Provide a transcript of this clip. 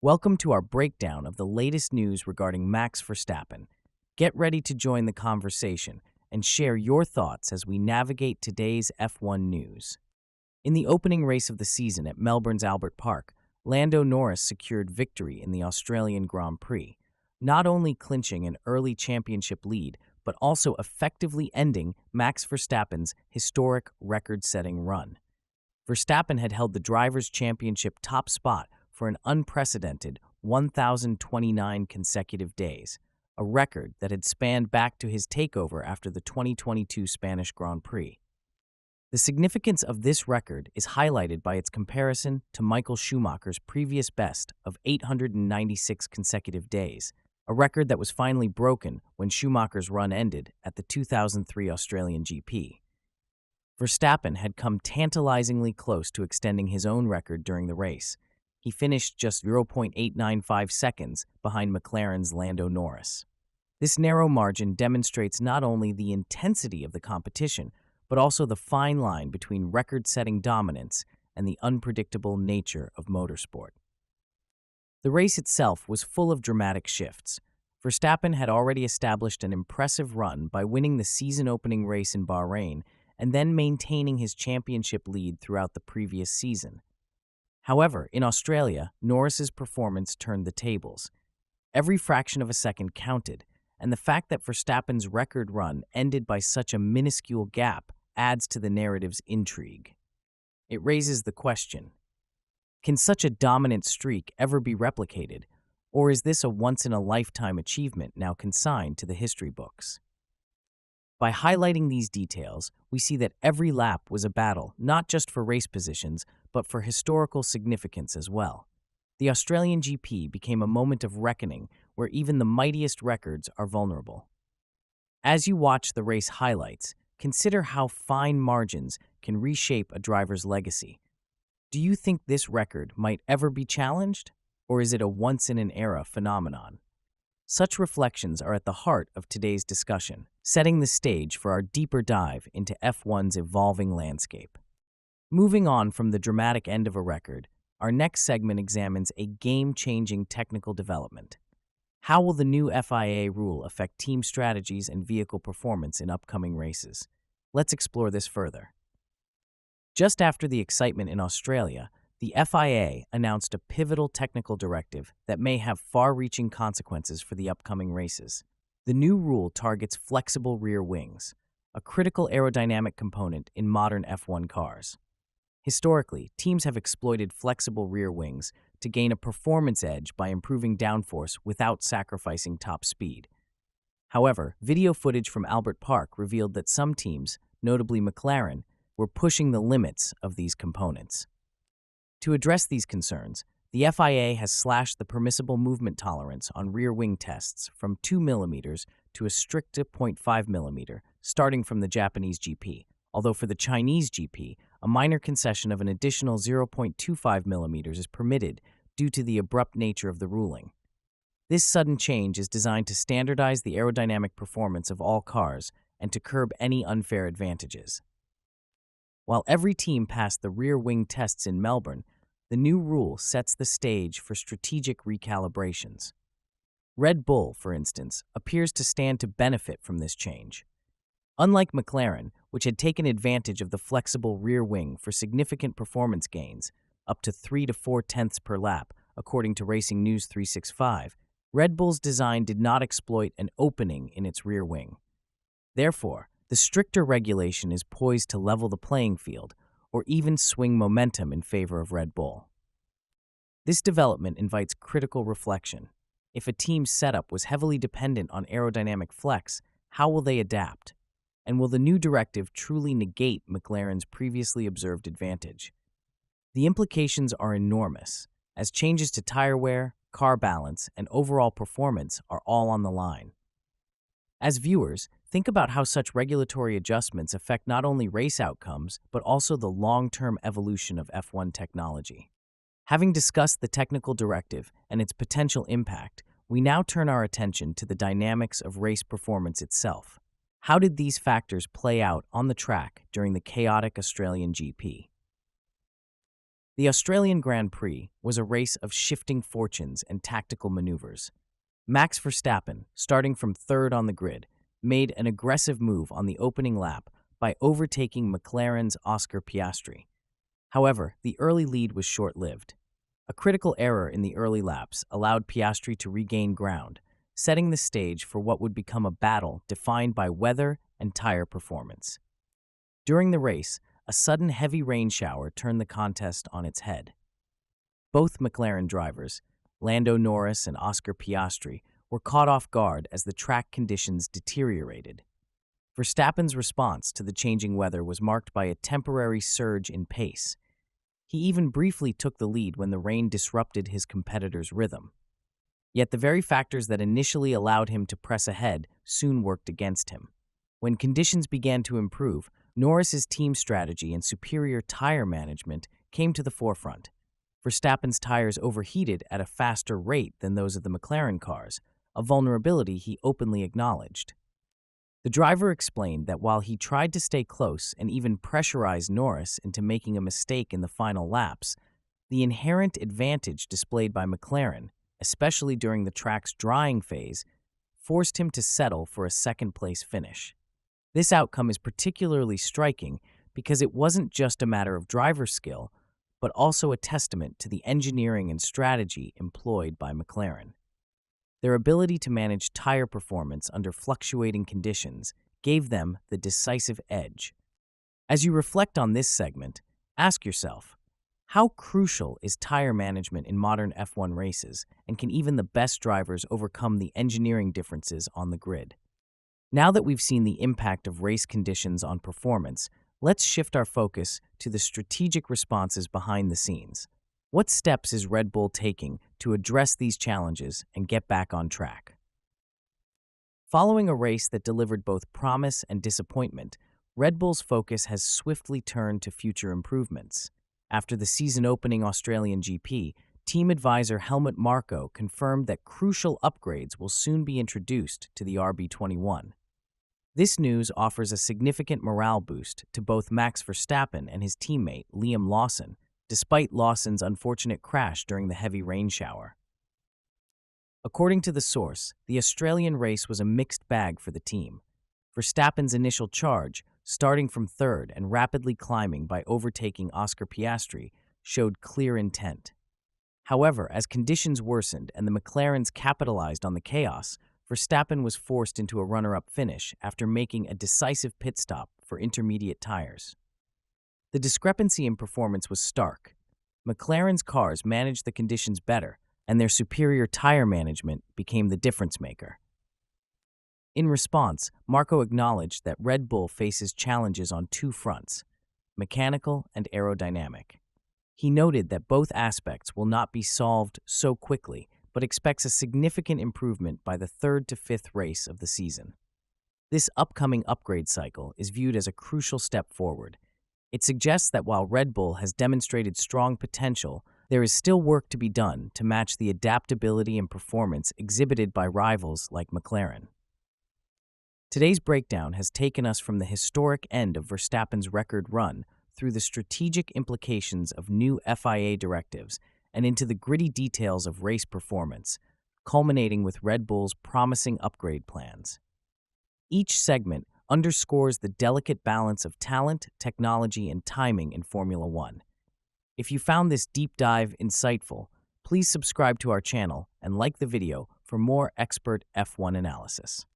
Welcome to our breakdown of the latest news regarding Max Verstappen. Get ready to join the conversation and share your thoughts as we navigate today's F1 news. In the opening race of the season at Melbourne's Albert Park, Lando Norris secured victory in the Australian Grand Prix, not only clinching an early championship lead, but also effectively ending Max Verstappen's historic record-setting run. Verstappen had held the Drivers' Championship top spot for an unprecedented 1,029 consecutive days, a record that had spanned back to his takeover after the 2022 Spanish Grand Prix. The significance of this record is highlighted by its comparison to Michael Schumacher's previous best of 896 consecutive days, a record that was finally broken when Schumacher's run ended at the 2003 Australian GP. Verstappen had come tantalizingly close to extending his own record during the race. He finished just 0.895 seconds behind McLaren's Lando Norris. This narrow margin demonstrates not only the intensity of the competition, but also the fine line between record-setting dominance and the unpredictable nature of motorsport. The race itself was full of dramatic shifts. Verstappen had already established an impressive run by winning the season-opening race in Bahrain and then maintaining his championship lead throughout the previous season. However, in Australia, Norris's performance turned the tables. Every fraction of a second counted, and the fact that Verstappen's record run ended by such a minuscule gap adds to the narrative's intrigue. It raises the question, can such a dominant streak ever be replicated, or is this a once-in-a-lifetime achievement now consigned to the history books? By highlighting these details, we see that every lap was a battle, not just for race positions, but for historical significance as well. The Australian GP became a moment of reckoning where even the mightiest records are vulnerable. As you watch the race highlights, consider how fine margins can reshape a driver's legacy. Do you think this record might ever be challenged, or is it a once-in-an-era phenomenon? Such reflections are at the heart of today's discussion, setting the stage for our deeper dive into F1's evolving landscape. Moving on from the dramatic end of a record, our next segment examines a game-changing technical development. How will the new FIA rule affect team strategies and vehicle performance in upcoming races? Let's explore this further. Just after the excitement in Australia, the FIA announced a pivotal technical directive that may have far-reaching consequences for the upcoming races. The new rule targets flexible rear wings, a critical aerodynamic component in modern F1 cars. Historically, teams have exploited flexible rear wings to gain a performance edge by improving downforce without sacrificing top speed. However, video footage from Albert Park revealed that some teams, notably McLaren, were pushing the limits of these components. To address these concerns, the FIA has slashed the permissible movement tolerance on rear wing tests from 2 mm to a strict 0.5 mm, starting from the Japanese GP, although for the Chinese GP, a minor concession of an additional 0.25 mm is permitted due to the abrupt nature of the ruling. This sudden change is designed to standardize the aerodynamic performance of all cars and to curb any unfair advantages. While every team passed the rear wing tests in Melbourne, the new rule sets the stage for strategic recalibrations. Red Bull, for instance, appears to stand to benefit from this change. Unlike McLaren, which had taken advantage of the flexible rear wing for significant performance gains, up to 3 to 4 tenths per lap, according to Racing News 365, Red Bull's design did not exploit an opening in its rear wing. Therefore, the stricter regulation is poised to level the playing field, or even swing momentum in favor of Red Bull. This development invites critical reflection. If a team's setup was heavily dependent on aerodynamic flex, how will they adapt? And will the new directive truly negate McLaren's previously observed advantage? The implications are enormous, as changes to tire wear, car balance, and overall performance are all on the line. As viewers, think about how such regulatory adjustments affect not only race outcomes, but also the long-term evolution of F1 technology. Having discussed the technical directive and its potential impact, we now turn our attention to the dynamics of race performance itself. How did these factors play out on the track during the chaotic Australian GP? The Australian Grand Prix was a race of shifting fortunes and tactical maneuvers. Max Verstappen, starting from third on the grid, made an aggressive move on the opening lap by overtaking McLaren's Oscar Piastri. However, the early lead was short-lived. A critical error in the early laps allowed Piastri to regain ground, setting the stage for what would become a battle defined by weather and tire performance. During the race, a sudden heavy rain shower turned the contest on its head. Both McLaren drivers, Lando Norris and Oscar Piastri, were caught off guard as the track conditions deteriorated. Verstappen's response to the changing weather was marked by a temporary surge in pace. He even briefly took the lead when the rain disrupted his competitor's rhythm. Yet the very factors that initially allowed him to press ahead soon worked against him. When conditions began to improve, Norris's team strategy and superior tire management came to the forefront. Verstappen's tires overheated at a faster rate than those of the McLaren cars, a vulnerability he openly acknowledged. The driver explained that while he tried to stay close and even pressurize Norris into making a mistake in the final laps, the inherent advantage displayed by McLaren, especially during the track's drying phase, forced him to settle for a second-place finish. This outcome is particularly striking because it wasn't just a matter of driver skill, but also a testament to the engineering and strategy employed by McLaren. Their ability to manage tire performance under fluctuating conditions gave them the decisive edge. As you reflect on this segment, ask yourself, how crucial is tire management in modern F1 races, and can even the best drivers overcome the engineering differences on the grid? Now that we've seen the impact of race conditions on performance, let's shift our focus to the strategic responses behind the scenes. What steps is Red Bull taking to address these challenges and get back on track? Following a race that delivered both promise and disappointment, Red Bull's focus has swiftly turned to future improvements. After the season-opening Australian GP, team advisor Helmut Marko confirmed that crucial upgrades will soon be introduced to the RB21. This news offers a significant morale boost to both Max Verstappen and his teammate Liam Lawson, despite Lawson's unfortunate crash during the heavy rain shower. According to the source, the Australian race was a mixed bag for the team. Verstappen's initial charge, starting from third and rapidly climbing by overtaking Oscar Piastri, showed clear intent. However, as conditions worsened and the McLarens capitalized on the chaos, Verstappen was forced into a runner-up finish after making a decisive pit stop for intermediate tires. The discrepancy in performance was stark. McLaren's cars managed the conditions better, and their superior tire management became the difference maker. In response, Marko acknowledged that Red Bull faces challenges on two fronts, mechanical and aerodynamic. He noted that both aspects will not be solved so quickly, but expects a significant improvement by the third to fifth race of the season. This upcoming upgrade cycle is viewed as a crucial step forward. It suggests that while Red Bull has demonstrated strong potential, there is still work to be done to match the adaptability and performance exhibited by rivals like McLaren. Today's breakdown has taken us from the historic end of Verstappen's record run through the strategic implications of new FIA directives and into the gritty details of race performance, culminating with Red Bull's promising upgrade plans. Each segment underscores the delicate balance of talent, technology, and timing in Formula One. If you found this deep dive insightful, please subscribe to our channel and like the video for more expert F1 analysis.